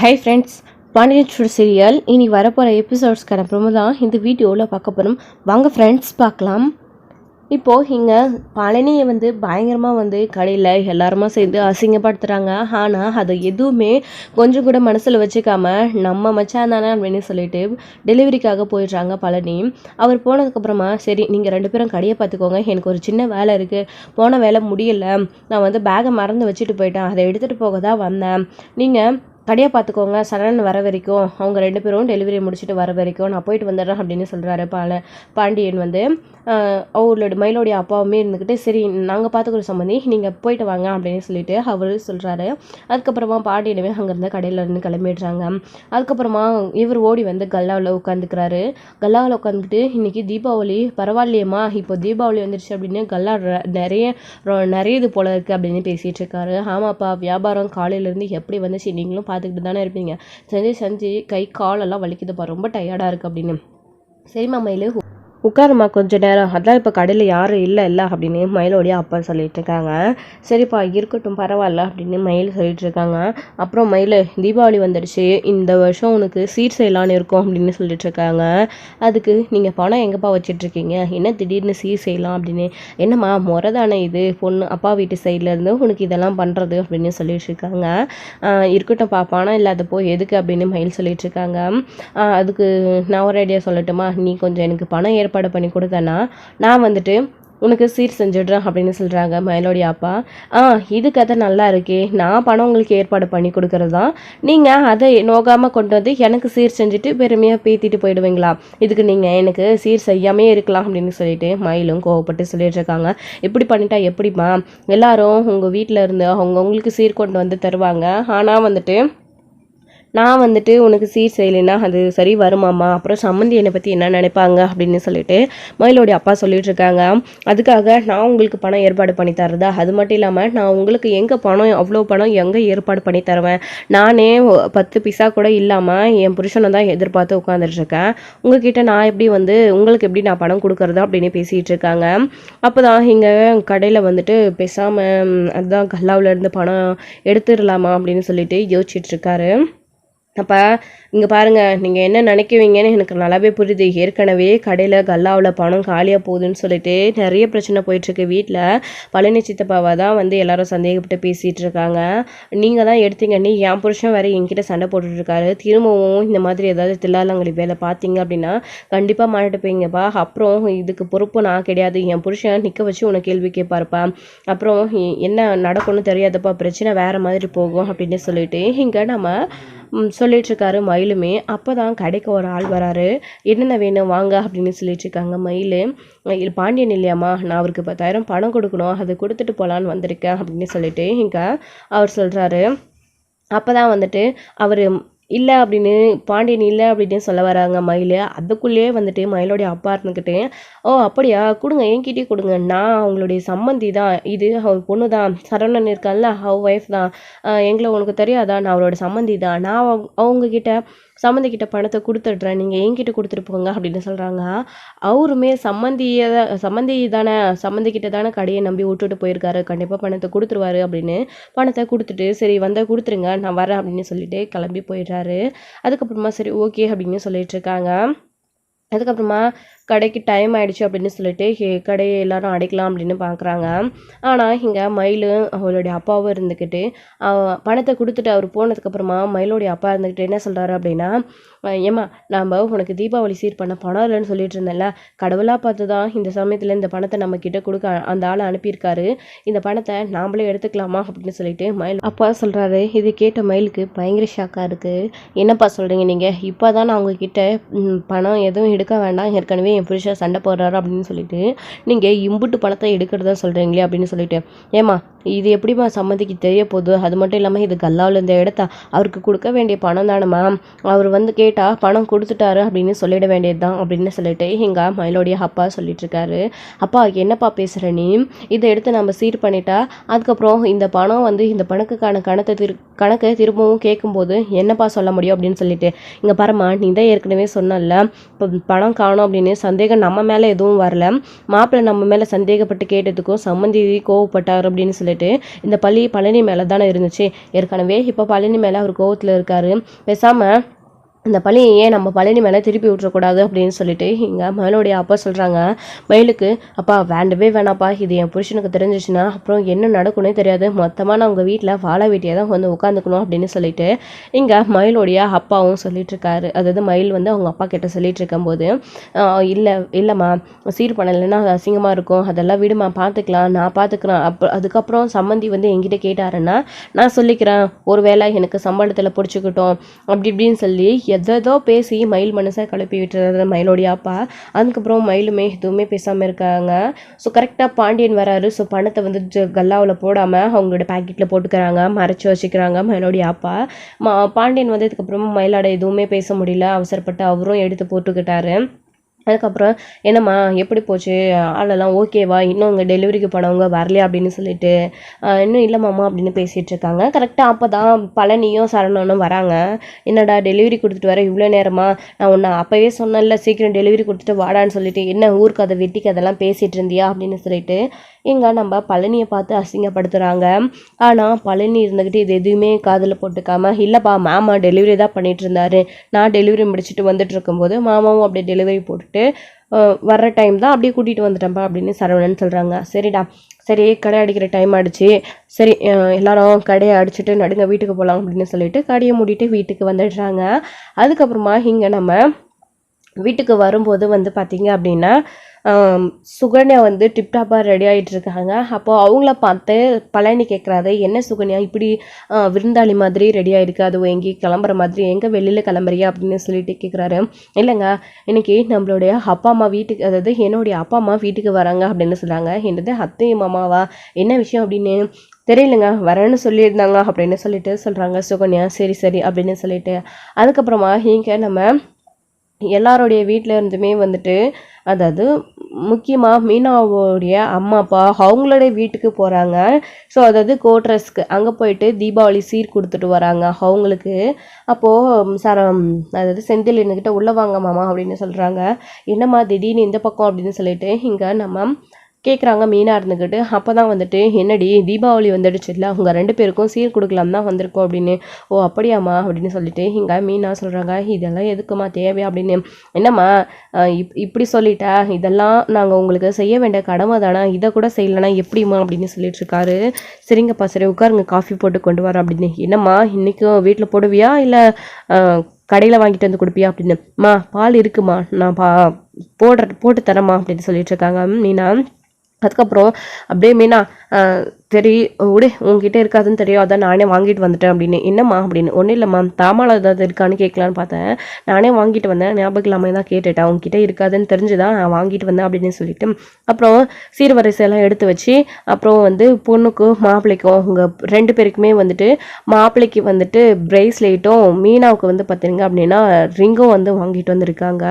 High friends, Pandian store serial இனி வரப்போகிற எபிசோட்ஸ்க்கான promo தான் இந்த வீடியோவில் பார்க்க போகிறோம். வாங்க ஃப்ரெண்ட்ஸ் பார்க்கலாம். இப்போது இங்கே பழனியை பயங்கரமாக கடையில் எல்லாருமா சேர்ந்து அசிங்கப்படுத்துகிறாங்க. ஆனால் அதை எதுவுமே கொஞ்சம் கூட மனசில் வச்சுக்காம நம்ம மச்சான் தானே அப்படின்னு சொல்லிட்டு டெலிவரிக்காக போயிடுறாங்க பழனி. அவர் போனதுக்கப்புறமா சரி நீங்கள் 2 பேரும் கடையை பார்த்துக்கோங்க, எனக்கு ஒரு சின்ன வேலை இருக்குது, போன வேலை முடியலை, நான் பேகை மறந்து வச்சுட்டு போயிட்டேன், அதை எடுத்துகிட்டு போக தான் வந்தேன், நீங்கள் கடையை பார்த்துக்கோங்க, சரண் வர வரைக்கும், அவங்க 2 பேரும் டெலிவரி முடிச்சுட்டு வர வரைக்கும் நான் போயிட்டு வந்துடுறேன் அப்படின்னு சொல்கிறாரு பாண்டியன். அவரோட மயிலோடைய அப்பாவுமே இருந்துக்கிட்டு சரி நாங்கள் பார்த்துக்குற சம்மந்தி நீங்கள் போயிட்டு வாங்க அப்படின்னு சொல்லிட்டு அவர் சொல்கிறாரு. அதுக்கப்புறமா பாண்டியனவே அங்கேருந்து கடையில் இருந்து கிளம்பிடுறாங்க. அதுக்கப்புறமா இவர் ஓடி கல்லாவில் உட்காந்துக்கிறாரு. கல்லாவில் உட்காந்துக்கிட்டு இன்றைக்கி தீபாவளி பரவாயில்லையம்மா, இப்போ தீபாவளி வந்துடுச்சு அப்படின்னு கல்லா நிறைய இது போல இருக்குது அப்படின்னு பேசிகிட்டு இருக்காரு. ஆமாப்பா, வியாபாரம் காலையிலேருந்து எப்படி வந்துச்சு நீங்களும் பார்த்துக்கிட்டு தானே இருப்பீங்க, செஞ்சு கை காலெல்லாம் வலிக்குதுப்பா, ரொம்ப டயர்டாக இருக்குது அப்படின்னு. சரிம்மா மயிலு உட்காருமா கொஞ்ச நேரம், அதான் இப்போ கடையில் யாரும் இல்லை அப்படின்னு மயிலோடைய அப்பா சொல்லிட்டு இருக்காங்க. சரிப்பா இருக்கட்டும் பரவாயில்ல அப்படின்னு மயில் சொல்லிட்டு இருக்காங்க. அப்புறம் மயில் தீபாவளி வந்துடுச்சு, இந்த வருஷம் உனக்கு சீர் செய்யலான்னு இருக்கும் அப்படின்னு சொல்லிட்டு இருக்காங்க. அதுக்கு நீங்கள் பணம் எங்கப்பா வச்சிட்ருக்கீங்க, என்ன திடீர்னு சீர் செய்யலாம் அப்படின்னு. என்னம்மா முறை தானே இது, பொண்ணு அப்பா வீட்டு சைட்லேருந்து உனக்கு இதெல்லாம் பண்ணுறது அப்படின்னு சொல்லிட்டு இருக்காங்க. இருக்கட்டும்ப்பா பணம் இல்லாதப்போ எதுக்கு அப்படின்னு மயில் சொல்லிட்டு இருக்காங்க. அதுக்கு நான் ஒரு ஐடியா சொல்லட்டுமா, நீ கொஞ்சம் எனக்கு பணம் ஏற்பாடு பண்ணி கொடுத்தேன்னா நான் உனக்கு சீர் செஞ்சிடுறேன் அப்படின்னு சொல்கிறாங்க மயிலோடைய அப்பா. இது கதை நல்லா இருக்கே, நான் பணம் உங்களுக்கு ஏற்பாடு பண்ணி கொடுக்கறது தான், நீங்கள் அதை நோகாமல் கொண்டு எனக்கு சீர் செஞ்சுட்டு பெருமையாக பேத்திட்டு போயிடுவீங்களா, இதுக்கு நீங்கள் எனக்கு சீர் செய்யாமே இருக்கலாம் அப்படின்னு சொல்லிட்டு மயிலும் கோவப்பட்டு சொல்லிட்டு இருக்காங்க. இப்படி பண்ணிட்டா எப்படிம்மா, எல்லாரும் உங்கள் வீட்டில் இருந்து அவங்களுக்கு சீர் கொண்டு தருவாங்க, ஆனால் நான் உனக்கு சீர் செய்யலைன்னா அது சரி வருமாம்மா, அப்புறம் சம்மந்தி என்னை பற்றி என்ன நினைப்பாங்க அப்படின்னு சொல்லிட்டு மயிலோடைய அப்பா சொல்லிட்டு இருக்காங்க. அதுக்காக நான் உங்களுக்கு பணம் ஏற்பாடு பண்ணி தரதா, அது மட்டும் இல்லாமல் நான் உங்களுக்கு எங்கே பணம் அவ்வளோ பணம் எங்கே ஏற்பாடு பண்ணி தருவேன், நானே 10 பைசா கூட இல்லாமல் என் புருஷனை தான் எதிர்பார்த்து உட்காந்துட்ருக்கேன், உங்ககிட்ட நான் எப்படி உங்களுக்கு எப்படி நான் பணம் கொடுக்குறதா அப்படின்னு பேசிகிட்டு இருக்காங்க. அப்போ தான் இங்கே கடையில் பேசாமல் அதுதான் கல்லாவில் இருந்து பணம் எடுத்துடலாமா அப்படின்னு சொல்லிட்டு யோசிச்சுட்டு இருக்காரு. அப்போ இங்கே பாருங்கள், நீங்கள் என்ன நினைக்குவீங்கன்னு எனக்கு நல்லாவே புரியுது, ஏற்கனவே கடையில் கல்லாவில் பணம் காலியாக போகுதுன்னு சொல்லிட்டு நிறைய பிரச்சனை போயிட்டுருக்கு வீட்டில், பழனி சித்தப்பாவை தான் எல்லாரும் சந்தேகப்பட்டு பேசிகிட்டு இருக்காங்க, நீங்கள் தான் எடுத்தீங்க, நீ என் புருஷன் வேறு என்கிட்ட சண்டை போட்டுட்ருக்காரு, திரும்பவும் இந்த மாதிரி ஏதாவது தில்லாலங்கடி வேலை பார்த்தீங்க அப்படின்னா கண்டிப்பாக மாட்டிட்டு போய்ங்கப்பா, அப்புறம் இதுக்கு பொறுப்பு நான் கிடையாது, என் புருஷன் நிற்க வச்சு உனக்கு கேள்வி கேட்பாருப்பா, அப்புறம் என்ன நடக்கும்னு தெரியாதப்பா, பிரச்சனை வேறு மாதிரி போகும் அப்படின்னு சொல்லிட்டு இங்கே நம்ம சொல்லிட்டு இருக்காரு மயிலுமே. அப்போ தான் கடைக்கு ஒரு ஆள் வராரு. என்னென்ன வேணும் வாங்க அப்படின்னு சொல்லிட்டு இருக்காங்க. மயில் பாண்டியன் இல்லையாம்மா, நான் அவருக்கு 10,000 பணம் கொடுக்கணும், அதை கொடுத்துட்டு போகலான்னு வந்திருக்கேன் அப்படின்னு சொல்லிட்டு இங்கே அவர் சொல்கிறாரு. அப்போ தான் அவர் இல்லை அப்படின்னு பாண்டியன் இல்லை அப்படின்னு சொல்ல வராங்க மயில். அதுக்குள்ளேயே மயிலோடைய அப்பா இருந்துக்கிட்டு ஓ அப்படியா, கொடுங்க என்கிட்டே கொடுங்க, நான் அவங்களுடைய சம்மந்தி தான், இது அவர் பொண்ணு தான், சரவணன் இருக்கான்ல அவர் ஒய்ஃப் தான், எங்களை உனக்கு தெரியாதா, நான் அவரோட சம்மந்தி தான், நான் அவங்கக்கிட்ட சம்மந்திக்கிட்ட பணத்தை கொடுத்துட்றேன், நீங்கள் என்கிட்ட கொடுத்துட்டு போங்க அப்படின்னு சொல்கிறாங்க. அவருமே சம்மந்திக்கிட்ட தானே கடையை நம்பி விட்டுட்டு போயிருக்காரு, கண்டிப்பாக பணத்தை கொடுத்துருவாரு அப்படின்னு பணத்தை கொடுத்துட்டு சரி கொடுத்துருங்க நான் வரேன் அப்படின்னு சொல்லிட்டு கிளம்பி போயிடுறாரு. அதுக்கப்புறமா சரி ஓகே அப்படின்னு சொல்லிட்டு இருக்காங்க. அதுக்கப்புறமா கடைக்கு டைம் ஆகிடுச்சு அப்படின்னு சொல்லிட்டு கடையை எல்லாரும் அடைக்கலாம் அப்படின்னு பார்க்குறாங்க. ஆனால் இங்கே மயிலும் அவளுடைய அப்பாவும் இருந்துக்கிட்டு பணத்தை கொடுத்துட்டு அவர் போனதுக்கப்புறமா மயிலோடைய அப்பா இருந்துக்கிட்டு என்ன சொல்கிறாரு அப்படின்னா, ஏம்மா நம்ம உனக்கு தீபாவளி சீர் பண்ண பணம் இல்லைன்னு சொல்லிட்டு இருந்தேன்ல, கடவுளாக பார்த்து தான் இந்த சமயத்தில் இந்த பணத்தை நம்மக்கிட்ட கொடுக்க அந்த ஆளை அனுப்பியிருக்காரு, இந்த பணத்தை நாமளே எடுத்துக்கலாமா அப்படின்னு சொல்லிட்டு மயில் அப்பா சொல்கிறாரு. இது கேட்ட மயிலுக்கு பயங்கர ஷாக்காக இருக்குது. என்னப்பா சொல்கிறீங்க நீங்கள், இப்போ தான் நான் உங்ககிட்ட பணம் எதுவும் எடுக்க வேண்டாம், ஏற்கனவே என் புருஷன் சண்டை போடுறாரு அப்படின்னு சொல்லிட்டு நீங்கள் இம்புட்டு பணத்தை எடுக்கிறதா சொல்கிறீங்களே அப்படின்னு சொல்லிட்டு, ஏம்மா இது எப்படிம்மா சம்மதிக்கு தெரிய போகுது, அது மட்டும் இல்லாமல் இது கல்லாவில் இந்த இடத்த அவருக்கு கொடுக்க வேண்டிய பணம் தானேம்மா, அவர் கேட்டால் பணம் கொடுத்துட்டாரு அப்படின்னு சொல்லிட வேண்டியது தான் அப்படின்னு சொல்லிட்டு இங்கே மயிலோடைய அப்பா சொல்லிட்டு இருக்காரு. அப்பா என்னப்பா பேசுகிற நீ, இதை எடுத்து நம்ம சீர் பண்ணிட்டா அதுக்கப்புறம் இந்த பணம் இந்த பணக்குக்கான கணக்கை திரும்பவும் கேட்கும்போது என்னப்பா சொல்ல முடியும் அப்படின்னு சொல்லிட்டு, இங்கே பாரும்மா நீ தான் ஏற்கனவே சொன்னல இப்போ பணம் காணும் அப்படின்னு சந்தேகம் நம்ம மேலே எதுவும் வரல, மாப்பிள்ளை நம்ம மேலே சந்தேகப்பட்டு கேட்டதுக்கும் சம்மந்தி கோவப்பட்டார் அப்படின்னு சொல்லிட்டு இந்த பழி பழனி மேலே தானே இருந்துச்சு. ஏற்கனவே இப்போ பழனி மேலே அவர் கோவத்தில் இருக்காரு. பேசாமல் இந்த பழியை ஏன் நம்ம பழனி மேலே திருப்பி விட்டுறக்கூடாது அப்படின்னு சொல்லிட்டு இங்கே மயிலுடைய அப்பா சொல்கிறாங்க. மயிலுக்கு, அப்பா வேண்டவே வேணாப்பா, இது என் புருஷனுக்கு தெரிஞ்சிச்சுன்னா அப்புறம் என்ன நடக்கும்னே தெரியாது, மொத்தமாக நான் உங்கள் வீட்டில் வாழ வீட்டியே தான் வந்து உட்காந்துக்கணும் அப்படின்னு சொல்லிட்டு இங்கே மயிலுடைய அப்பாவும் சொல்லிட்டு இருக்காரு. அதாவது மயில் வந்து அவங்க அப்பா கிட்ட சொல்லிட்டு இருக்கும்போது, இல்லைம்மா சீர் பண்ணலைன்னா அது அசிங்கமாக இருக்கும், அதெல்லாம் விடுமா, பார்த்துக்கலாம், நான் பார்த்துக்கிறேன். அதுக்கப்புறம் சம்மந்தி வந்து என்கிட்ட கேட்டாருன்னா நான் சொல்லிக்கிறேன், ஒரு வேளை எனக்கு சம்பளத்தில் பிடிச்சிக்கிட்டோம் அப்படி இப்படின்னு சொல்லி எதோ பேசி மயில் மனசை கிளப்பி விட்டுறது மயிலோடைய அப்பா. அதுக்கப்புறம் மயிலுமே எதுவுமே பேசாமல் இருக்காங்க. ஸோ கரெக்டாக பாண்டியன் வராரு. ஸோ பணத்தை வந்து கல்லாவில் போடாமல் அவங்களோட பேக்கெட்டில் போட்டுக்கிறாங்க, மறைச்சி வச்சுக்கிறாங்க மயிலோடைய அப்பா. பாண்டியன் வந்ததுக்கப்புறமா மயிலாட எதுவுமே பேச முடியல, அவசரப்பட்டு அவரும் எடுத்து போட்டுக்கிட்டாரு. அதுக்கப்புறம் என்னம்மா எப்படி போச்சு, ஆளெல்லாம் ஓகேவா, இன்னும் உங்கள் டெலிவரிக்கு போனவங்க வரலையா அப்படின்னு சொல்லிட்டு இன்னும் இல்லைம்மாம்மா அப்படின்னு பேசிகிட்டு இருக்காங்க. கரெக்டாக அப்போ தான் பழனியும் சரவணனும் வராங்க. என்னடா டெலிவரி கொடுத்துட்டு வர இவ்வளோ நேரமா, நான் ஒன்று அப்போவே சொன்னேன்ல சீக்கிரம் டெலிவரி கொடுத்துட்டு வாடான்னு சொல்லிட்டு, என்ன ஊருக்கு அதை வெட்டிக்கு அதெல்லாம் பேசிகிட்டு இருந்தியா அப்படின்னு சொல்லிட்டு இங்கே நம்ம பழனியை பார்த்து அசிங்கப்படுத்துகிறாங்க. ஆனால் பழனி இருந்துக்கிட்டு இது எதுவுமே காதில் போட்டுக்காம, இல்லைப்பா மாமா டெலிவரி தான் பண்ணிகிட்டு இருந்தாரு, நான் டெலிவரி முடிச்சுட்டு வந்துட்டு இருக்கும்போது மாமாவும் அப்படியே டெலிவரி போட்டுட்டு வர்ற டைம் தான் அப்படியே கூட்டிகிட்டு வந்துட்டேன்ப்பா அப்படின்னு சரவணன் சொல்கிறாங்க. சரிடா, சரி கடை அடிக்கிற டைம் ஆகிடுச்சு, சரி எல்லாரும் கடையை அடிச்சுட்டு நடுங்க வீட்டுக்கு போகலாம் அப்படின்னு சொல்லிட்டு கடையை மூடிட்டு வீட்டுக்கு வந்துடுறாங்க. அதுக்கப்புறமா இங்கே நம்ம வீட்டுக்கு வரும்போது வந்து பார்த்திங்க அப்படின்னா சுகன்யா வந்து டிப்டாப்பாக ரெடி ஆகிட்டு இருக்காங்க. அப்போது அவங்கள பார்த்து பழனி கேட்குறாரு, என்ன சுகன்யா இப்படி விருந்தாளி மாதிரி ரெடி ஆகிருக்கு, அது எங்கேயும் கிளம்புற மாதிரி, எங்கே வெளியில் கிளம்புறியா அப்படின்னு சொல்லிட்டு கேட்குறாரு. இல்லைங்க இன்னைக்கு நம்மளுடைய அப்பா அம்மா வீட்டுக்கு, அதாவது என்னுடைய அப்பா அம்மா வீட்டுக்கு வராங்க அப்படின்னு சொல்கிறாங்க. என்னது அத்தை மாமாவா, என்ன விஷயம் அப்படின்னு தெரியலங்க, வரேன்னு சொல்லியிருந்தாங்க அப்படின்னு சொல்லிட்டு சொல்கிறாங்க சுகன்யா. சரி சரி அப்படின்னு சொல்லிட்டு அதுக்கப்புறமா இங்கே நம்ம எல்லாருடைய வீட்டில் இருந்துமே வந்துட்டு, அதாவது முக்கியமாக மீனாவுடைய அம்மா அப்பா அவங்களுடைய வீட்டுக்கு போகிறாங்க. ஸோ அதாவது கோட்ரஸ்க்கு அங்கே போயிட்டு தீபாவளி சீர் கொடுத்துட்டு வராங்க அவங்களுக்கு. அப்போது அதாவது செந்தில் இருந்துக்கிட்ட உள்ளே வாங்க மாமா அப்படின்னு சொல்கிறாங்க. என்னம்மா திடீர்னு இந்த பக்கம் அப்படின்னு சொல்லிட்டு இங்கே நம்ம கேட்குறாங்க மீனா இருந்துக்கிட்டு. அப்போ தான் வந்துட்டு, என்னடி தீபாவளி வந்துடுச்சு இல்லை, அவங்க 2 பேருக்கும் சீர் கொடுக்கலாம் தான் வந்திருக்கோம் அப்படின்னு. ஓ அப்படியாம்மா அப்படின்னு சொல்லிட்டு இங்கே மீனா சொல்கிறாங்க. இதெல்லாம் எதுக்குமா தேவை அப்படின்னு. என்னம்மா இப்படி சொல்லிட்டா, இதெல்லாம் நாங்கள் உங்களுக்கு செய்ய வேண்டிய கடமை தானே, இதை கூட செய்யலைன்னா எப்படிம்மா அப்படின்னு சொல்லிட்டு இருக்காரு. சரிங்கப்பா சரி உட்காருங்க, காஃபி போட்டு கொண்டு வரோம் அப்படின்னு. என்னம்மா இன்றைக்கும் வீட்டில் போடுவியா இல்லை கடையில் வாங்கிட்டு வந்து கொடுப்பியா அப்படின்னு. பால் இருக்குமா, நான் போட்டு தரேம்மா அப்படின்னு சொல்லிட்டு இருக்காங்க மீனா. அதுக்கப்புறம் அப்படியே மீனா, சரி விடு உங்ககிட்ட இருக்காதுன்னு தெரியும், அதான் நானே வாங்கிட்டு வந்துட்டேன் அப்படின்னு. என்னம்மா அப்படின்னு. ஒன்றும் இல்லைம்மா தாமால் ஏதாவது இருக்கான்னு கேட்கலான்னு பார்த்தேன், நானே வாங்கிட்டு வந்தேன், ஞாபகம் இல்லாமல் தான் கேட்டுட்டேன், உங்ககிட்ட இருக்காதுன்னு தெரிஞ்சுதான் நான் வாங்கிட்டு வந்தேன் அப்படின்னு சொல்லிட்டு அப்புறம் சீர்வரிசையெல்லாம் எடுத்து வச்சு அப்புறம் வந்து பொண்ணுக்கும் மாப்பிள்ளைக்கும் உங்கள் 2 பேருக்குமே வந்துட்டு, மாப்பிள்ளைக்கு வந்துட்டு பிரேஸ்லெட்டும் மீனாவுக்கு வந்து பார்த்தீங்க அப்படின்னா ரிங்கும் வந்து வாங்கிட்டு வந்திருக்காங்க.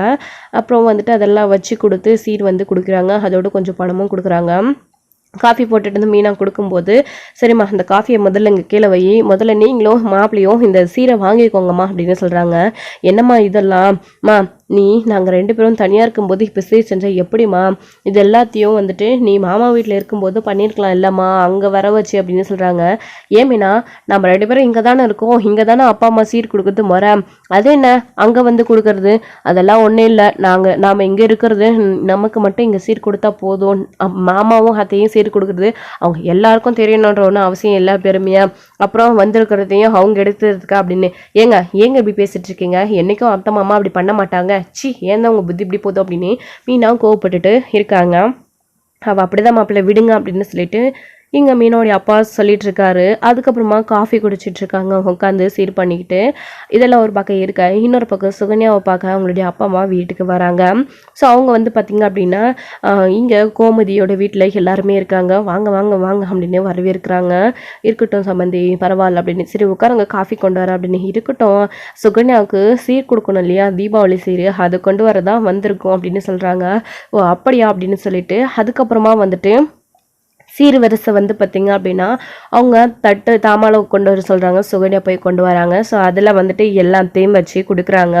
அப்புறம் வந்துட்டு அதெல்லாம் வச்சு கொடுத்து சீர் வந்து கொடுக்குறாங்க, அதோட கொஞ்சம் பணமும் கொடுக்குறாங்க. காஃபி போட்டுட்டு வந்து மீனா கொடுக்கும்போது, சரிம்மா இந்த காஃபியை முதல்ல இங்கே கீழே வை, முதல்ல நீங்களும் மாப்பிளையும் இந்த சீரை வாங்கிக்கோங்கம்மா அப்படின்னு சொல்கிறாங்க. என்னம்மா இதெல்லாம் நாங்கள் 2 பேரும் தனியாக இருக்கும்போது இப்போ சீர் செஞ்சால் எப்படிம்மா, இது எல்லாத்தையும் வந்துட்டு நீ மாமா வீட்டில் இருக்கும்போது பண்ணியிருக்கலாம் இல்லைம்மா, அங்கே வர வச்சு அப்படின்னு சொல்கிறாங்க. ஏமினா நம்ம 2 பேரும் இங்கே தானே இருக்கோம், இங்கே தானே அப்பா அம்மா சீர் கொடுக்குறது முறை, அது என்ன அங்கே வந்து கொடுக்கறது, அதெல்லாம் ஒன்றும் இல்லை, நாம் இங்கே இருக்கிறது நமக்கு மட்டும் இங்கே சீர் கொடுத்தா போதும், மாமாவும் அத்தையும் சீர் கொடுக்குறது அவங்க எல்லாருக்கும் தெரியணுன்ற ஒன்றும் அவசியம் இல்லை பெருமையா, அப்புறம் வந்திருக்கிறதையும் அவங்க எடுத்துறதுக்கா அப்படின்னு. ஏங்க இப்படி பேசிட்டு இருக்கீங்க, என்றைக்கும் அத்தை மாமா அப்படி பண்ண மாட்டாங்க, சி ஏன் தான் உங்கள் புத்தி இப்படி போதும் அப்படின்னு மீனா கோவப்பட்டுட்டு இருக்காங்க. அவள் அப்படிதான் மாப்பிள்ளை விடுங்க அப்படின்னு சொல்லிட்டு இங்கே மீனோடைய அப்பா சொல்லிட்டு இருக்காரு. அதுக்கப்புறமா காஃபி குடிச்சிட்டு இருக்காங்க உட்காந்து சீர் பண்ணிக்கிட்டு. இதெல்லாம் ஒரு பக்கம் இருக்க, இன்னொரு பக்கம் சுகன்யாவை பார்க்க அவங்களுடைய அப்பா அம்மா வீட்டுக்கு வராங்க. ஸோ அவங்க வந்து பார்த்திங்க அப்படின்னா இங்கே கோமதியோட வீட்டில் எல்லாருமே இருக்காங்க. வாங்க வாங்க வாங்க அப்படின்னு வரவேற்கிறாங்க. இருக்கட்டும் சம்பந்தி பரவாயில்ல அப்படின்னு, சரி உட்காருங்க காஃபி கொண்டு வர அப்படின்னு. இருக்கட்டும் சுகன்யாவுக்கு சீர் கொடுக்கணும் இல்லையா, தீபாவளி சீர், அது கொண்டு வரதான் வந்திருக்கோம் அப்படின்னு சொல்கிறாங்க. ஓ அப்படியா அப்படின்னு சொல்லிட்டு அதுக்கப்புறமா வந்துட்டு சீர்வரிசை வந்து பார்த்திங்க அப்படின்னா அவங்க தட்டு தாமால கொண்டு வர சொல்கிறாங்க, சுகன்யா போய் கொண்டு வராங்க. ஸோ அதில் வந்துட்டு எல்லாத்தையும் வச்சு கொடுக்குறாங்க.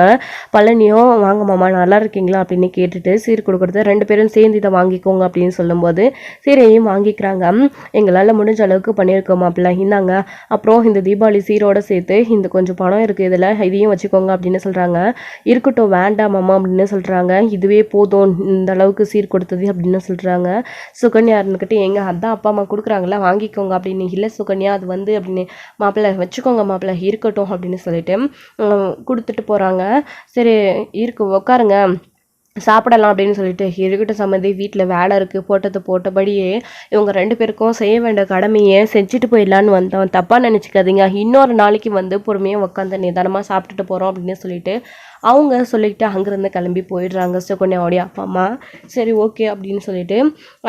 பழனியும் வாங்க மாமா நல்லா இருக்கீங்களா அப்படின்னு கேட்டுட்டு சீர் கொடுக்குறது 2 பேரும் சேர்ந்து இதை வாங்கிக்கோங்க அப்படின்னு சொல்லும்போது சீரையும் வாங்கிக்கிறாங்க. எங்களால் முடிஞ்ச அளவுக்கு பண்ணியிருக்கோம் மாப்பிள்ள, இந்தாங்க. அப்புறம் இந்த தீபாவளி சீரோடு சேர்த்து இந்த கொஞ்சம் பணம் இருக்குது, இதில் இதையும் வச்சுக்கோங்க அப்படின்னு சொல்கிறாங்க. இருக்கட்டும் வேண்டாம் மாமா அப்படின்னு சொல்கிறாங்க. இதுவே போதும் இந்த அளவுக்கு சீர் கொடுத்தது அப்படின்னு சொல்கிறாங்க. சுகன்யா இருந்துக்கிட்டு எங்க அதான் அப்பா அம்மா கொடுக்குறாங்களா வாங்கிக்கோங்க அப்படின்னு. இல்லை சுகன்யா அது வந்து அப்படின்னு, மாப்பிள்ளை வச்சுக்கோங்க மாப்பிள்ளை இருக்கட்டும் அப்படின்னு சொல்லிட்டு கொடுத்துட்டு போகிறாங்க. சரி இருக்கு உட்காருங்க சாப்பிடலாம் அப்படின்னு சொல்லிட்டு, இருக்கட்டும் சம்மந்தி வீட்டில் வேலை இருக்குது, போட்டது போட்டபடியே இவங்க 2 பேருக்கும் செய்ய வேண்டிய கடமையை செஞ்சுட்டு போயிடலான்னு வந்தோம், தப்பாக நினச்சிக்காதீங்க, இன்னொரு நாளைக்கு வந்து பொறுமையாக உட்காந்து நிதானமாக சாப்பிட்டுட்டு போகிறோம் அப்படின்னு சொல்லிட்டு அவங்க சொல்லிக்கிட்டு அங்கேருந்து கிளம்பி போயிடுறாங்க சுகன்யாவுடைய அப்பா அம்மா. சரி ஓகே அப்படின்னு சொல்லிட்டு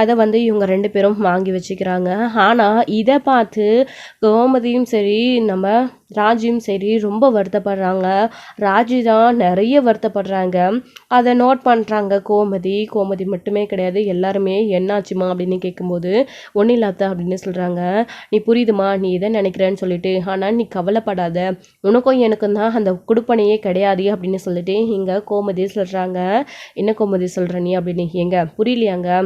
அதை வந்து இவங்க 2 பேரும் வாங்கி வச்சுக்கிறாங்க. ஆனால் இதை பார்த்து கோமதியும் சரி நம்ம ராஜியும் சரி ரொம்ப வருத்தப்படுறாங்க. ராஜி தான் நிறைய வருத்தப்படுறாங்க. அதை நோட் பண்ணுறாங்க கோமதி மட்டுமே கிடையாது, எல்லாருமே என்னாச்சுமா அப்படின்னு கேட்கும்போது ஒன்றும் இல்லாத அப்படின்னு சொல்கிறாங்க. நீ புரியுதுமா நீ இதை நினைக்கிறேன்னு சொல்லிட்டு, ஆனால் நீ கவலைப்படாத, உனக்கும் எனக்கும் தான் அந்த குடுப்பனையே கிடையாது அப்படின்னு சொல்லிட்டு இங்கே கோமதி சொல்கிறாங்க. என்ன கோமதி சொல்கிற நீ அப்படின்னு, எங்க புரியலையாங்க,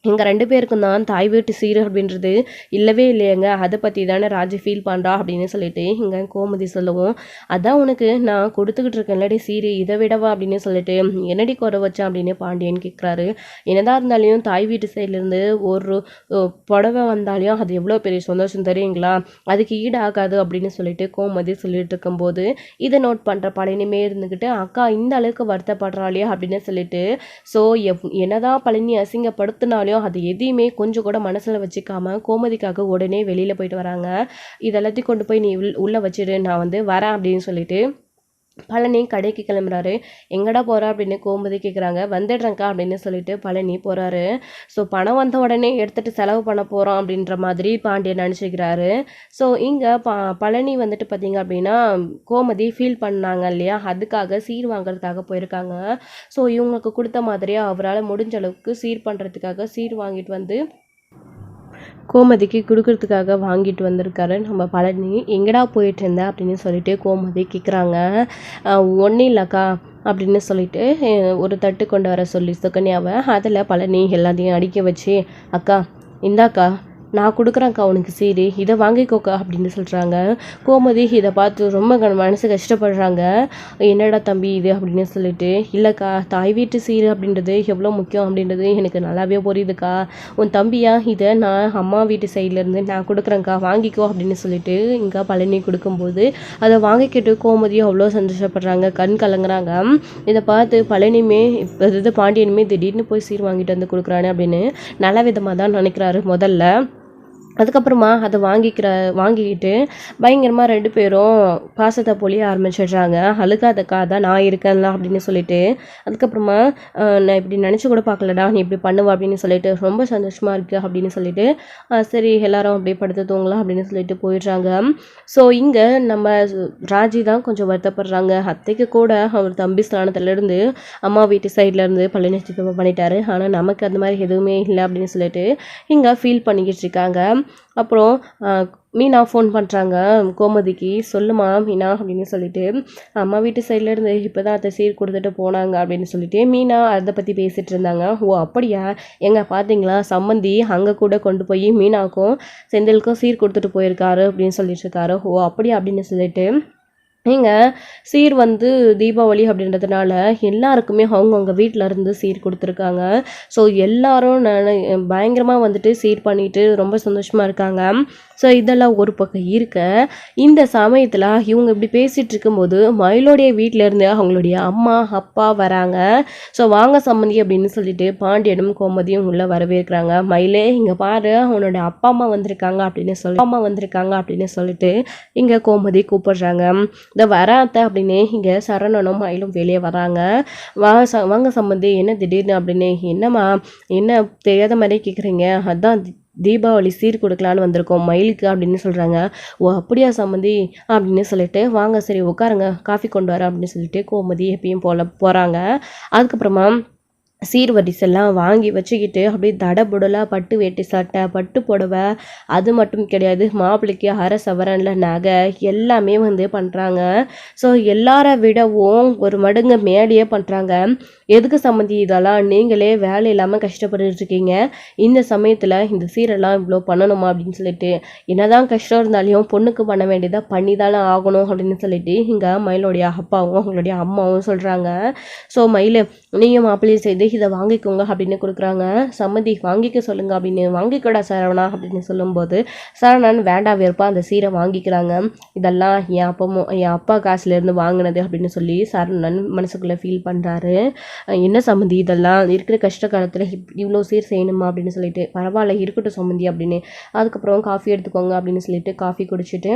எங்கள் 2 பேருக்கும் தான் தாய் வீட்டு சீர் அப்படின்றது இல்லவே இல்லையங்க, அதை பற்றி தானே ராஜி ஃபீல் பண்ணுறா அப்படின்னு சொல்லிட்டு இங்கே கோமதி சொல்லவும், அதான் உனக்கு நான் கொடுத்துக்கிட்டு இருக்கேன் இல்லாடி சீரு, இதை விடவா அப்படின்னு சொல்லிட்டு என்னடி குறை வச்சேன் அப்படின்னு பாண்டியன் கேட்குறாரு. என்னதான் இருந்தாலையும் தாய் வீட்டு சைட்லேருந்து ஒரு புடவை வந்தாலையும் அது எவ்வளோ பெரிய சந்தோஷம் தெரியுங்களா, அதுக்கு ஈடு ஆகாது அப்படின்னு சொல்லிட்டு கோமதி சொல்லிட்டு இருக்கும்போது இதை நோட் பண்ணுற பழனிமே இருந்துக்கிட்டு, அக்கா இந்த அளவுக்கு வருத்தப்படுறாளையா அப்படின்னு சொல்லிட்டு, ஸோ என்னதான் பழனி அசிங்கப்படுத்தினாலும் அது எதையுமே கொஞ்சம் கூட மனசில் வச்சுக்காம கோமதிக்காக உடனே வெளியில் போயிட்டு வராங்க. இதெல்லாத்தையும் கொண்டு போய் நீ உள்ளே வச்சிடு, நான் வந்து வரேன் அப்படின்னு சொல்லிட்டு பழனி கடைக்கு கிளம்புறாரு. எங்கடா போகிறா அப்படின்னு கோமதி கேட்குறாங்க. வந்துடுறேங்க்கா அப்படின்னு சொல்லிட்டு பழனி போகிறாரு. ஸோ பணம் வந்த உடனே எடுத்துகிட்டு செலவு பண்ண போகிறோம் அப்படின்ற மாதிரி பாண்டியன் நினச்சிக்கிறாரு. ஸோ இங்கே பழனி வந்துட்டு பார்த்திங்க அப்படின்னா கோமதி ஃபீல் பண்ணாங்க இல்லையா, அதுக்காக சீர் வாங்குறதுக்காக போயிருக்காங்க. ஸோ இவங்களுக்கு கொடுத்த மாதிரியே அவரால் முடிஞ்ச அளவுக்கு சீர் பண்ணுறதுக்காக சீர் வாங்கிட்டு வந்து கோமதிக்கு கொடுக்கறதுக்காக வாங்கிட்டு வந்திருக்காரு நம்ம பழனி. எங்கடா போயிட்டு இருந்தேன் அப்படின்னு சொல்லிட்டு கோமதி கேட்குறாங்க. ஒன்றும் இல்லைக்கா அப்படின்னு சொல்லிட்டு ஒரு தட்டு கொண்டு வர சொல்லி சுகன்யாவை அதில் பழனி எல்லாத்தையும் அடுக்கி வச்சு, அக்கா இந்தாக்கா நான் கொடுக்குறேன்க்கா உனக்கு சீரு, இதை வாங்கிக்கோக்கா அப்படின்னு சொல்கிறாங்க. கோமதி இதை பார்த்து ரொம்ப மனசு கஷ்டப்படுறாங்க. என்னடா தம்பி இது அப்படின்னு சொல்லிட்டு, இல்லைக்கா தாய் வீட்டு சீரு அப்படின்றது எவ்வளோ முக்கியம் அப்படின்றது எனக்கு நல்லாவே புரியுதுக்கா, உன் தம்பியா இதை நான் அம்மா வீட்டு சைட்லேருந்து நான் கொடுக்குறேன்க்கா வாங்கிக்கோ அப்படின்னு சொல்லிட்டு இங்கே பழனி கொடுக்கும்போது அதை வாங்கிக்கிட்டு கோமதியும் அவ்வளோ சந்தோஷப்படுறாங்க, கண் கலங்குறாங்க. இதை பார்த்து பழனியுமே இது பாண்டியனுமே திடீர்னு போய் சீர் வாங்கிட்டு வந்து கொடுக்குறானே அப்படின்னு நல்ல விதமாக தான் நினைக்கிறாரு முதல்ல. அதுக்கப்புறமா அதை வாங்கிக்கிட்டு பயங்கரமாக 2 பேரும் பாசத்தை பொழிய ஆரம்பிச்சிடுறாங்க. அழுகாதக்கா தான் நான் இருக்கேன்ல அப்படின்னு சொல்லிட்டு, அதுக்கப்புறமா நான் இப்படி நினச்சி கூட பார்க்கலடா நீ இப்படி பண்ணுவ அப்படின்னு சொல்லிட்டு ரொம்ப சந்தோஷமாக இருக்குது அப்படின்னு சொல்லிட்டு சரி எல்லாரும் அப்படியே படுத்து தூங்கலாம் அப்படின்னு சொல்லிட்டு போயிடுறாங்க. ஸோ இங்கே நம்ம ராஜி தான் கொஞ்சம் வருத்தப்படுறாங்க. அத்தைக்கு கூட அவர் தம்பி ஸ்தானத்துலேருந்து அம்மா வீட்டு சைட்லேருந்து பழனி சித்தப்பா பண்ணிட்டாரு, ஆனால் நமக்கு அந்த மாதிரி எதுவுமே இல்லை அப்படின்னு சொல்லிட்டு இங்கே ஃபீல் பண்ணிக்கிட்டு இருக்காங்க. அப்புறம் மீனா ஃபோன் பண்ணுறாங்க கோமதிக்கு, சொல்லுமா மீனா அப்படின்னு சொல்லிட்டு, அம்மா வீட்டு சைட்லேருந்து இப்போ தான் அதை சீர் கொடுத்துட்டு போனாங்க அப்படின்னு சொல்லிட்டு மீனா அதை பற்றி பேசிகிட்டு இருந்தாங்க. ஓ அப்படியா, எங்க பார்த்தீங்களா சம்மந்தி அங்கே கூட கொண்டு போய் மீனாவுக்கும் செந்திலுக்கும் சீர் கொடுத்துட்டு போயிருக்காரு அப்படின்னு சொல்லிட்டு இருக்காரு. ஓ அப்படியா அப்படின்னு சொல்லிட்டு நீங்கள் சீர் வந்து தீபாவளி அப்படின்றதுனால எல்லாருக்குமே அவங்கவுங்க வீட்டில் இருந்து சீர் கொடுத்துருக்காங்க. ஸோ எல்லோரும் பயங்கரமாக வந்துட்டு சீர் பண்ணிட்டு ரொம்ப சந்தோஷமாக இருக்காங்க. ஸோ இதெல்லாம் ஒரு பக்கம் இருக்க, இந்த சமயத்தில் இவங்க இப்படி பேசிகிட்டு இருக்கும்போது மயிலோடைய வீட்டிலேருந்து அவங்களுடைய அம்மா அப்பா வராங்க. ஸோ வாங்க சம்மந்தி அப்படின்னு சொல்லிட்டு பாண்டியனும் கோமதியும் உள்ளே வரவேற்கிறாங்க. மயிலே இங்கே பாரு அவனோட அப்பா அம்மா வந்திருக்காங்க அப்படின்னு சொல்லிட்டு இங்கே கோமதி கூப்பிடுறாங்க. இந்த வராத்த அப்படின்னு இங்கே சரணனும் மயிலும் வெளியே வராங்க. வாங்க சம்மந்தி என்ன திடீர்னு அப்படின்னு, என்னம்மா என்ன தெரியாத மாதிரி கேட்குறீங்க, அதான் தீபாவளி சீர் கொடுக்கலான்னு வந்திருக்கோம் மயிலுக்கு அப்படின்னு சொல்கிறாங்க. ஓ அப்படியா சம்மந்தி அப்படின்னு சொல்லிட்டு, வாங்க சரி உட்காருங்க காஃபி கொண்டு வரேன் அப்படின்னு சொல்லிட்டு கோமதி எப்பயும் போகிறாங்க. அதுக்கப்புறமா சீர்வரிசெல்லாம் வாங்கி வச்சுக்கிட்டு அப்படியே தடபுடலாக பட்டு வேட்டி சட்டை பட்டு புடவை அது மட்டும் கிடையாது மாப்பிள்ளைக்கு அரை சவரன்ல நகை எல்லாமே வந்து பண்ணுறாங்க. ஸோ எல்லாரை விடவும் ஒரு மடங்கு மேலேயே பண்ணுறாங்க. எதுக்கு சம்மந்தி இதெல்லாம்? நீங்களே வேலை இல்லாமல் கஷ்டப்பட்டுட்டு இருக்கீங்க, இந்த சமயத்தில் இந்த சீரெல்லாம் இவ்வளோ பண்ணணுமா அப்படின்னு சொல்லிட்டு, என்னதான் கஷ்டம் இருந்தாலையும் பொண்ணுக்கு பண்ண வேண்டியதாக பண்ணி தானே ஆகணும் அப்படின்னு சொல்லிட்டு இங்கே மயிலோடைய அப்பாவும் அவங்களுடைய அம்மாவும் சொல்கிறாங்க. ஸோ மயில் நீயும் மாப்பிள்ளையும் செய்து இதை வாங்கிக்கோங்க அப்படின்னு கொடுக்குறாங்க. சம்மந்தி வாங்கிக்க சொல்லுங்க அப்படின்னு. வாங்கிக்கூடா சரவணா அப்படின்னு சொல்லும்போது சரவணன் வேண்டாம் வெறுப்பா அந்த சீரை வாங்கிக்கிறாங்க. இதெல்லாம் என் அப்பா காசுலேருந்து வாங்கினது அப்படின்னு சொல்லி சரவணன் மனசுக்குள்ளே ஃபீல் பண்ணுறாரு. என்ன சம்மந்தி இதெல்லாம் இருக்கிற கஷ்ட காலத்தில் இவ்வளோ சீர் செய்யணுமா அப்படின்னு சொல்லிட்டு, பரவாயில்ல இருக்கட்டும் சம்மந்தி அப்படின்னு. அதுக்கப்புறம் காஃபி எடுத்துக்கோங்க அப்படின்னு சொல்லிட்டு காஃபி குடிச்சிட்டு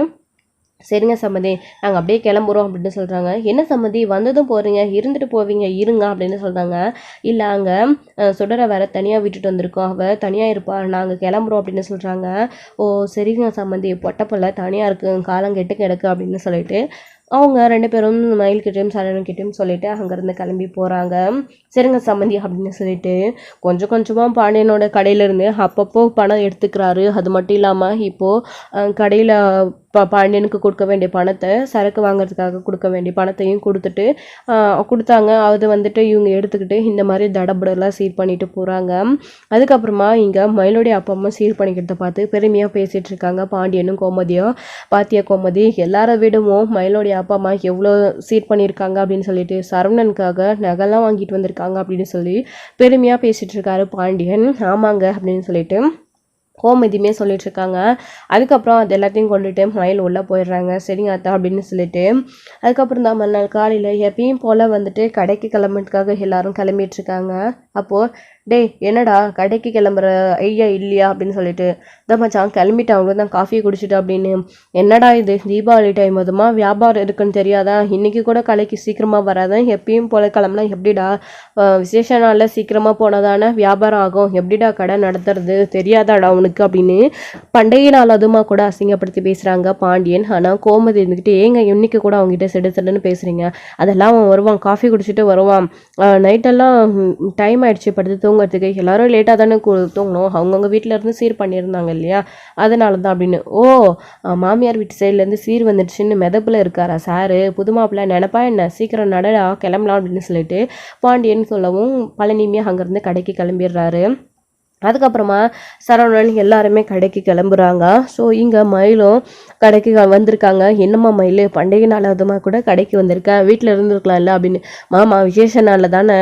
சரிங்க சம்மந்தி நாங்கள் அப்படியே கிளம்புறோம் அப்படின்னு சொல்கிறாங்க. என்ன சம்மந்தி வந்ததும் போகிறீங்க, இருந்துட்டு போவீங்க இருங்க அப்படின்னு சொல்கிறாங்க. இல்லை அங்கே சுடரை வேற தனியாக விட்டுட்டு வந்திருக்கோம், அவள் தனியாக இருப்பா, நாங்கள் கிளம்புறோம் அப்படின்னு சொல்கிறாங்க. ஓ சரிங்க சம்மந்தி, பொட்டப்பில்ல தனியாக இருக்குது, காலம் கெட்டு கிடக்கு அப்படின்னு சொல்லிட்டு அவங்க 2 பேரும் மயில்கிட்டையும் சரவணன்கிட்டையும் சொல்லிட்டு அங்கேருந்து கிளம்பி போகிறாங்க. சரிங்க சம்மந்தி அப்படின்னு சொல்லிட்டு கொஞ்சம் கொஞ்சமாக பாண்டியனோட கடையிலேருந்து அப்பப்போ பணம் எடுத்துக்கிறாரு. அது மட்டும் இல்லாமல் இப்போது கடையில் பாண்டியனுக்கு கொடுக்க வேண்டிய பணத்தை, சரக்கு வாங்குறதுக்காக கொடுக்க வேண்டிய பணத்தையும் கொடுத்தாங்க. அது வந்துட்டு இவங்க எடுத்துக்கிட்டு இந்த மாதிரி தடபுடலாம் சீர் பண்ணிட்டு போகிறாங்க. அதுக்கப்புறமா இங்கே மயிலுடைய அப்பா அம்மா சீர் பண்ணிக்கிறத பார்த்து பெருமையாக பேசிகிட்டு இருக்காங்க பாண்டியனும் கோமதியும். பாத்தியா கோமதி, எல்லாரை விடவும் மயிலுடைய அப்பா அம்மா எவ்வளோ சீர் பண்ணியிருக்காங்க அப்படின்னு சொல்லிட்டு, சரவணனுக்காக நகைலாம் வாங்கிட்டு வந்திருக்காங்க அப்படின்னு சொல்லி பெருமையாக பேசிகிட்டு இருக்காரு பாண்டியன். ஆமாங்க அப்படின்னு சொல்லிட்டு கோமதியுமே சொல்லிட்டு இருக்காங்க. அதுக்கப்புறம் அது எல்லாத்தையும் கொண்டுட்டு மயில் உள்ளே போயிடுறாங்க. சரிங்க அத்தா அப்படின்னு சொல்லிட்டு அதுக்கப்புறம் தான் மறுநாள் காலையில் எப்பயும் போல் வந்துட்டு கடைக்கு கிளம்புறதுக்காக எல்லாரும் கிளம்பிட்டு இருக்காங்க. அப்போது டேய் என்னடா கடைக்கு கிளம்புற ஐயா இல்லையா அப்படின்னு சொல்லிட்டு, தான் மச்சான் கிளம்பிட்டான், அவங்க தான் காஃபி குடிச்சிட்டு அப்படின்னு. என்னடா இது தீபாவளி டைம் அதுமா வியாபாரம் இருக்குன்னு தெரியாதா, இன்றைக்கி கூட கடைக்கு சீக்கிரமாக வராதான், எப்பயும் போல் கிளம்புனா எப்படிடா, விசேஷ நாளில் சீக்கிரமாக போனதானே வியாபாரம் ஆகும், எப்படிடா கடை நடத்துறது தெரியாதாடா உனக்கு அப்படின்னு பண்டைய நாள் அதுமா கூட அசிங்கப்படுத்தி பேசுகிறாங்க பாண்டியன். ஆனால் கோமதி இருந்துக்கிட்டு ஏங்க இன்னைக்கு கூட அவங்ககிட்ட செடுன்னு பேசுகிறீங்க, அதெல்லாம் அவன் வருவான் காஃபி குடிச்சிட்டு வருவான், நைட்டெல்லாம் டைம் ஆயிடுச்சு படுத்து தூங்குறதுக்கு, எல்லாரும் லேட்டாக தானே தூங்கணும், அவங்கவுங்க வீட்டில் இருந்து சீர் பண்ணியிருந்தாங்க இல்லையா அதனால தான் அப்படின்னு. ஓ மாமியார் வீட்டு சைட்லேருந்து சீர் வந்துடுச்சுன்னு மெதப்பில் இருக்காரா சாரு, புது மாப்பிள்ளை நினைப்பா என்ன, சீக்கிரம் நடடா கிளம்பலாம் அப்படின்னு சொல்லிட்டு பாண்டியன் சொல்லவும் பழனியுமே அங்கேருந்து கடைக்கு கிளம்பிடுறாரு. அதுக்கப்புறமா சரவணன் எல்லாருமே கடைக்கு கிளம்புறாங்க. ஸோ இங்கே மயிலும் கடைக்கு வந்திருக்காங்க. என்னம்மா மயில் பண்டிகை நாள் அதுமாக கூட கடைக்கு வந்திருக்கேன், வீட்டில் இருந்துருக்கலாம் இல்லை அப்படின்னு. மாமா விசேஷ நாளில் தானே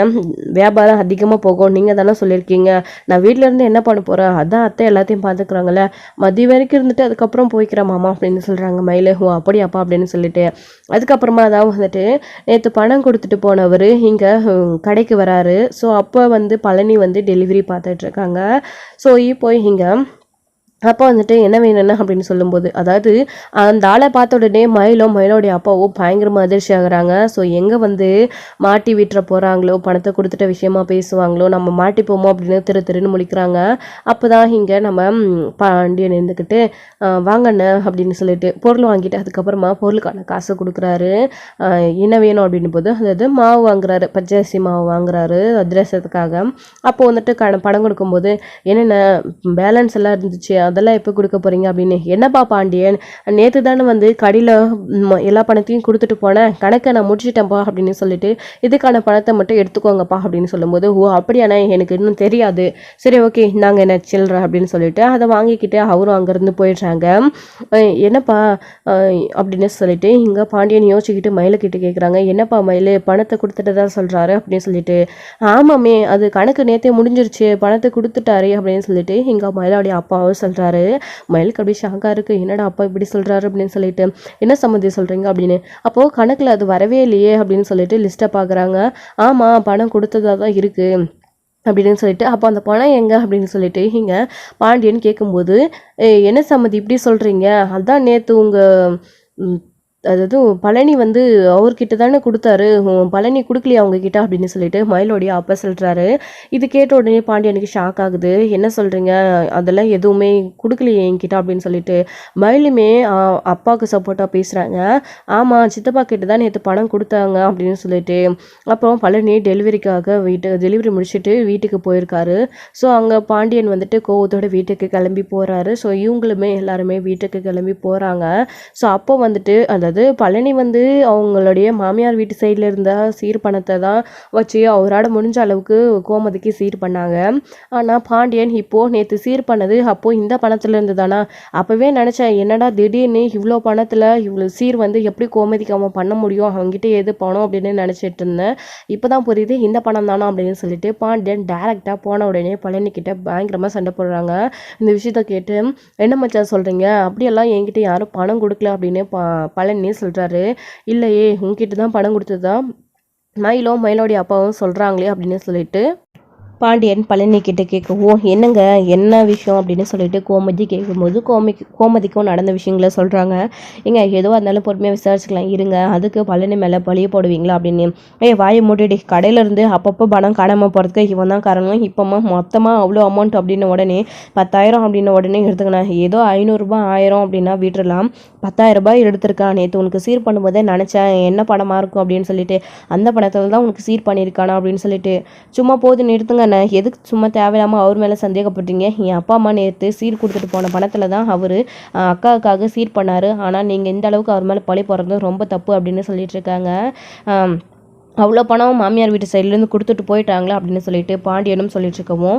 வியாபாரம் அதிகமாக போகும், நீங்கள் தானே சொல்லியிருக்கீங்க, நான் வீட்டிலேருந்து என்ன பண்ண போகிறேன், அதான் அத்தை எல்லாத்தையும் பார்த்துக்குறாங்களே, மதியம் வரைக்கும் இருந்துட்டு அதுக்கப்புறம் போய்க்கிறேன் மாமா அப்படின்னு சொல்கிறாங்க மயில். ஓ அப்படியாப்பா அப்படின்னு சொல்லிட்டு அதுக்கப்புறமா தான் வந்துட்டு நேற்று பணம் கொடுத்துட்டு போனவர் இங்கே கடைக்கு வராரு. ஸோ அப்போ வந்து பழனி வந்து டெலிவரி பார்த்துட்ருக்காங்க. ஸோ இப்போ இங்கே அப்போ வந்துட்டு என்ன வேணும்னு அப்படின்னு சொல்லும்போது, அதாவது அந்த ஆளை பார்த்த உடனே மயிலோடைய அப்பாவும் பயங்கரமாக அதிர்ச்சி ஆகுறாங்க. ஸோ எங்கே வந்து மாட்டி விட்டுற போகிறாங்களோ, பணத்தை கொடுத்துட்ட விஷயமா பேசுவாங்களோ, நம்ம மாட்டிப்போமோ அப்படின்னு திருன்னு முழிக்கிறாங்க. அப்போ தான் இங்கே நம்ம பாண்டியன் இருந்துக்கிட்டு வாங்கண்ண அப்படின்னு சொல்லிட்டு பொருள் வாங்கிட்டு அதுக்கப்புறமா பொருளுக்கான காசை கொடுக்குறாரு. என்ன வேணும் அப்படின்னு போது அதாவது மாவு வாங்குறாரு, பச்சரிசி மாவு வாங்குறாரு அதிரசத்துக்காக. அப்போது வந்துட்டு பணம் கொடுக்கும்போது என்னென்ன பேலன்ஸ் எல்லாம் இருந்துச்சு அதெல்லாம் எப்போ கொடுக்க போகிறீங்க அப்படின்னு. என்னப்பா பாண்டியன், நேற்று தானே வந்து கடையில் எல்லா பணத்தையும் கொடுத்துட்டு போனேன், கணக்கை நான் முடிச்சிட்டேன்ப்பா அப்படின்னு சொல்லிட்டு இதுக்கான பணத்தை மட்டும் எடுத்துக்கோங்கப்பா அப்படின்னு சொல்லும்போது, ஓ அப்படியாண்ணா எனக்கு இன்னும் தெரியாது, சரி ஓகே நாங்கள் என்ன சில்லற அப்படின்னு சொல்லிட்டு அதை வாங்கிக்கிட்டு அவரும் அங்கேருந்து போயிடுறாங்க. என்னப்பா அப்படின்னு சொல்லிட்டு இங்கே பாண்டியன் யோசிச்சுக்கிட்டு மயிலுக்கிட்ட கேட்குறாங்க, என்னப்பா மயில் பணத்தை கொடுத்துட்டு தான் சொல்கிறாரு அப்படின்னு சொல்லிட்டு. ஆமாமே அது கணக்கு நேற்றே முடிஞ்சிருச்சு, பணத்தை கொடுத்துட்டாரு அப்படின்னு சொல்லிட்டு இங்கே மயிலோடைய அப்பாவும் சொல்கிறாரு. மயிலுக்கு அப்படி ஷாக்காக இருக்குது, என்னடா அப்பா இப்படி சொல்கிறாரு அப்படின்னு சொல்லிட்டு. என்ன சம்மந்தி சொல்கிறீங்க அப்படின்னு. அப்போது கணக்கில் அது வரவே இல்லையே அப்படின்னு சொல்லிட்டு லிஸ்ட்டை பார்க்குறாங்க. ஆமாம் பணம் கொடுத்ததாக தான் இருக்குது அப்படின்னு சொல்லிட்டு. அப்போ அந்த பணம் எங்கே அப்படின்னு சொல்லிட்டு இங்கே பாண்டியன் கேட்கும்போது, என்ன சம்மந்தி இப்படி சொல்கிறீங்க, அதான் நேற்று உங்கள் அதாவது பழனி வந்து அவர்கிட்ட தானே கொடுத்தாரு, பழனி கொடுக்கலையா அவங்கக்கிட்ட அப்படின்னு சொல்லிட்டு மயிலோடைய அப்பா சொல்கிறாரு. இது கேட்ட உடனே பாண்டியனுக்கு ஷாக் ஆகுது. என்ன சொல்கிறீங்க, அதெல்லாம் எதுவுமே கொடுக்கலையே என்கிட்ட அப்படின்னு சொல்லிட்டு மயிலுமே அப்பாவுக்கு சப்போர்ட்டாக பேசுகிறாங்க. ஆமாம், சித்தப்பா கிட்ட தான் நேற்று பணம் கொடுத்தாங்க அப்படின்னு சொல்லிட்டு. அப்புறம் பழனி டெலிவரி முடிச்சுட்டு வீட்டுக்கு போயிருக்காரு. ஸோ அங்கே பாண்டியன் வந்துட்டு கோவத்தோட வீட்டுக்கு கிளம்பி போகிறாரு. ஸோ இவங்களுமே எல்லாருமே வீட்டுக்கு கிளம்பி போகிறாங்க. ஸோ அப்போ வந்துட்டு அதாவது பழனி வந்து அவங்களுடைய மாமியார் வீட்டு சைடில் இருந்த சீர் பணத்தை தான் வச்சு அவரால் முடிஞ்ச அளவுக்கு கோமதிக்கு சீர் பண்ணாங்க. ஆனால் பாண்டியன் இப்போது நேற்று சீர் பண்ணது அப்போது இந்த பணத்தில் இருந்து தானா. அப்போவே நினச்சேன், என்னடா திடீர்னு இவ்வளோ பணத்தில் இவ்வளோ சீர் வந்து எப்படி கோமதிக்கு அவன் பண்ண முடியும், அவங்ககிட்ட எது பணம் அப்படின்னு நினச்சிட்டு இருந்தேன். இப்போ தான் புரியுது இந்த பணம் தானா அப்படின்னு சொல்லிட்டு பாண்டியன் டேரெக்டாக போன உடனே பழனிக்கிட்ட பயங்கரமாக சண்டை போடுறாங்க. இந்த விஷயத்த கேட்டு, என்ன மச்சான் சொல்கிறீங்க, அப்படியெல்லாம் என்கிட்ட யாரும் பணம் கொடுக்கல அப்படின்னு பழனி சொல்கிறாரு. இல்லையே, உங்ககிட்ட தான் பணம் கொடுத்ததா மயிலோடைய அப்பாவும் சொல்கிறாங்களே அப்படின்னு சொல்லிட்டு பாண்டியன் பழனி கிட்ட கேட்கவும், என்னங்க என்ன விஷயம் அப்படின்னு சொல்லிட்டு கோமதி கேட்கும்போது கோமதிக்கும் நடந்த விஷயங்களை சொல்கிறாங்க. ஏங்க எதுவாக இருந்தாலும் பொறுமையாக விசாரிச்சுக்கலாம் இருங்க, அதுக்கு பழனி மேலே பழிய போடுவீங்களா அப்படின்னு. வாயை மூடிடி, கடையிலேருந்து அப்பப்போ பணம் காணாமல் போகிறதுக்கு இவன் தான் காரணம். இப்போமா மொத்தமாக அவ்வளோ அமௌண்ட் அப்படின்னு உடனே 10,000 அப்படின்னு உடனே எடுத்துக்கினேன். ஏதோ 500 ரூபாய் 1000 அப்படின்னா விட்டுறலாம், 10,000 ரூபாய் எடுத்திருக்கான். நேற்று உனக்கு சீர் பண்ணும்போதே நினச்சேன் என்ன பணமாக இருக்கும் அப்படின்னு சொல்லிட்டு, அந்த பணத்தில் தான் உனக்கு சீர் பண்ணியிருக்கானா அப்படின்னு சொல்லிட்டு. சும்மா போது நிறுத்துங்க, எதுக்கு சும்மா தேவையில்லாமல் அவர் மேலே சந்தேகப்பட்டீங்க. என் அப்பா அம்மா நேற்று சீர் கொடுத்துட்டு போன பணத்தில் தான் அவர் அக்காவுக்காக சீர் பண்ணார். ஆனால் நீங்கள் இந்த அளவுக்கு அவர் மேலே பழி போடுறது ரொம்ப தப்பு அப்படின்னு சொல்லிட்டு இருக்காங்க. அவ்வளோ பணம் மாமியார் வீட்டு சைட்லேருந்து கொடுத்துட்டு போயிட்டாங்களா அப்படின்னு சொல்லிட்டு பாண்டியனும் சொல்லிட்டு இருக்கவும்,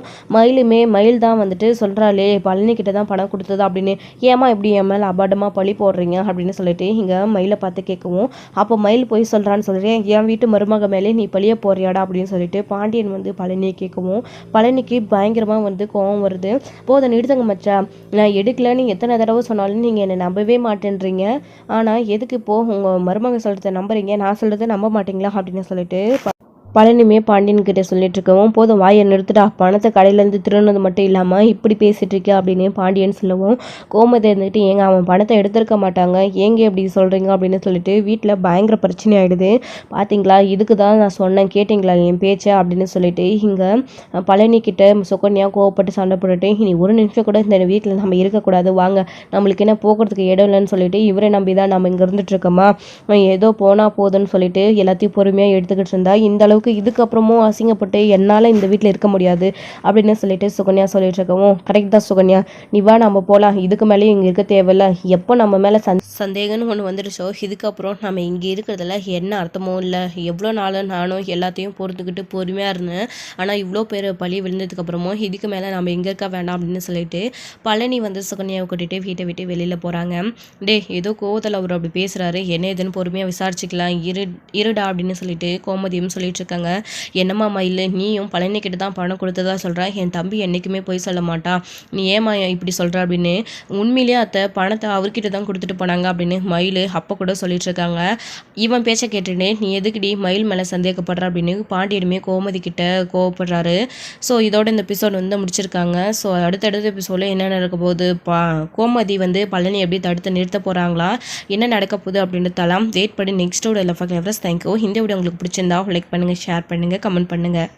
மயில் தான் வந்துட்டு சொல்கிறாளே பழனிக்கிட்ட தான் பணம் கொடுத்தது அப்படின்னு. ஏமா இப்படி என் மேலே அபாடமாக பழி போடுறீங்க அப்படின்னு சொல்லிட்டு இங்கே மயிலை பார்த்து கேட்கவும், அப்போ மயில் போய் சொல்கிறான்னு சொல்கிறேன், என் வீட்டு மருமக மேலே நீ பழிய போறியாடா அப்படின்னு சொல்லிட்டு பாண்டியன் வந்து பழனியை கேட்கவும், பழனிக்கு பயங்கரமாக வந்து கோவம் வருது. போதை நிறுத்துங்க மச்சா, நான் எடுக்கலன்னு எத்தனை தடவை சொன்னாலும் நீங்கள் என்னை நம்பவே மாட்டேன்றீங்க. ஆனால் எதுக்கு இப்போது உங்கள் மருமக சொல்கிறத நம்புறீங்க, நான் சொல்கிறத நம்ப மாட்டீங்களா அப்படின்னு சொல்லிட்டு பழனிமே பாண்டியன் கிட்ட சொல்லிட்டு இருக்கவும், போதும் வாயை நிறுத்துடா, பணத்தை கடையிலேருந்து திருடுனது மட்டும் இல்லாமல் இப்படி பேசிகிட்டு இருக்கே அப்படின்னு பாண்டியன் சொல்லவும், கோமதி இருந்துக்கிட்டு ஏங்க அவன் பணத்தை எடுத்திருக்க மாட்டாங்க, ஏங்க இப்படி சொல்கிறீங்க அப்படின்னு சொல்லிட்டு வீட்டில் பயங்கர பிரச்சனை ஆகிடுது. பார்த்தீங்களா, இதுக்கு தான் நான் சொன்னேன், கேட்டிங்களா என் பேச்சை அப்படின்னு சொல்லிட்டு இங்கே பழனிக்கிட்ட சுகன்யா கோவப்பட்டு சண்டை போட்டுட்டு, இனி ஒரு நிமிஷம் கூட இந்த வீட்டில் நம்ம இருக்கக்கூடாது, வாங்க நம்மளுக்கு என்ன போக்குறதுக்கு இடம் இல்லைன்னு சொல்லிட்டு இவரை நம்பி தான் நம்ம இங்கே இருந்துகிட்ருக்கோமா, ஏதோ போனால் போதுன்னு சொல்லிட்டு எல்லாத்தையும் பொறுமையாக எடுத்துக்கிட்டு இருந்தா இந்த அளவுக்கு இதுக்கப்புறமும் அசிங்கப்பட்டு என்னால் இந்த வீட்டில் இருக்க முடியாது அப்படின்னு சொல்லிட்டு சுகன்யா சொல்லிட்டு இருக்கவும், கரெக்ட் தான் சுகன்யா, நீ வா நம்ம போகலாம், இதுக்கு மேலேயும் இங்கே இருக்க தேவையில்ல, எப்போ நம்ம மேலே சந்தேகம்னு ஒன்று வந்துடுச்சோ இதுக்கப்புறம் நம்ம இங்கே இருக்கிறதுல என்ன அர்த்தமும் இல்லை, எவ்வளோ நாளும் நானும் எல்லாத்தையும் பொறுத்துக்கிட்டு பொறுமையாக இருந்தேன், ஆனால் இவ்வளோ பேர் பழி விழுந்ததுக்கப்புறமும் இதுக்கு மேலே நம்ம இங்கே இருக்க வேண்டாம் அப்படின்னு சொல்லிட்டு பழனி வந்து சுகன்யாவை கூட்டிகிட்டு வீட்டை விட்டு வெளியில் போகிறாங்க. ஏதோ கோவத்தில் அவர் அப்படி பேசுகிறாரு, என்ன எதுன்னு பொறுமையாக விசாரிச்சுக்கலாம் இருடா அப்படின்னு சொல்லிட்டு கோமதியும் சொல்லிட்டு இருக்காங்க. என்னம்மா மயில், நீயும் பழனிக்கிட்ட தான் பணம் கொடுத்ததா சொல்கிற, என் தம்பி என்றைக்குமே போய் சொல்ல மாட்டா, நீ ஏமா இப்படி சொல்கிற அப்படின்னு. உண்மையிலேயே அத்தை பணத்தை அவர்கிட்ட தான் கொடுத்துட்டு போனாங்க அப்படின்னு மயில் அப்போ கூட சொல்லிட்டு இருக்காங்க. இவன் பேச்சை கேட்டுட்டு நீ எதுக்குடி மயில் மேலே சந்தேகப்படுற அப்படின்னு பாண்டியனுமே கோமதி கிட்ட கோவப்படுறாரு. ஸோ இதோட இந்த எபிசோட் வந்து முடிச்சிருக்காங்க. ஸோ அடுத்தடுத்த எபிசோடில் என்ன நடக்க போகுது, கோமதி வந்து பழனி எப்படி தடுத்து நிறுத்த போகிறாங்களா, என்ன நடக்க போகுது அப்படின்றதெல்லாம் வெயிட் பண்ணி நெக்ஸ்ட்டோட லெஃப்ட் தேங்க்யூ. இந்த வீடியோ உங்களுக்கு பிடிச்சிருந்தா லைக் பண்ணுங்கள், ஷேர் பண்ணுங்கள், கமெண்ட் பண்ணுங்கள்.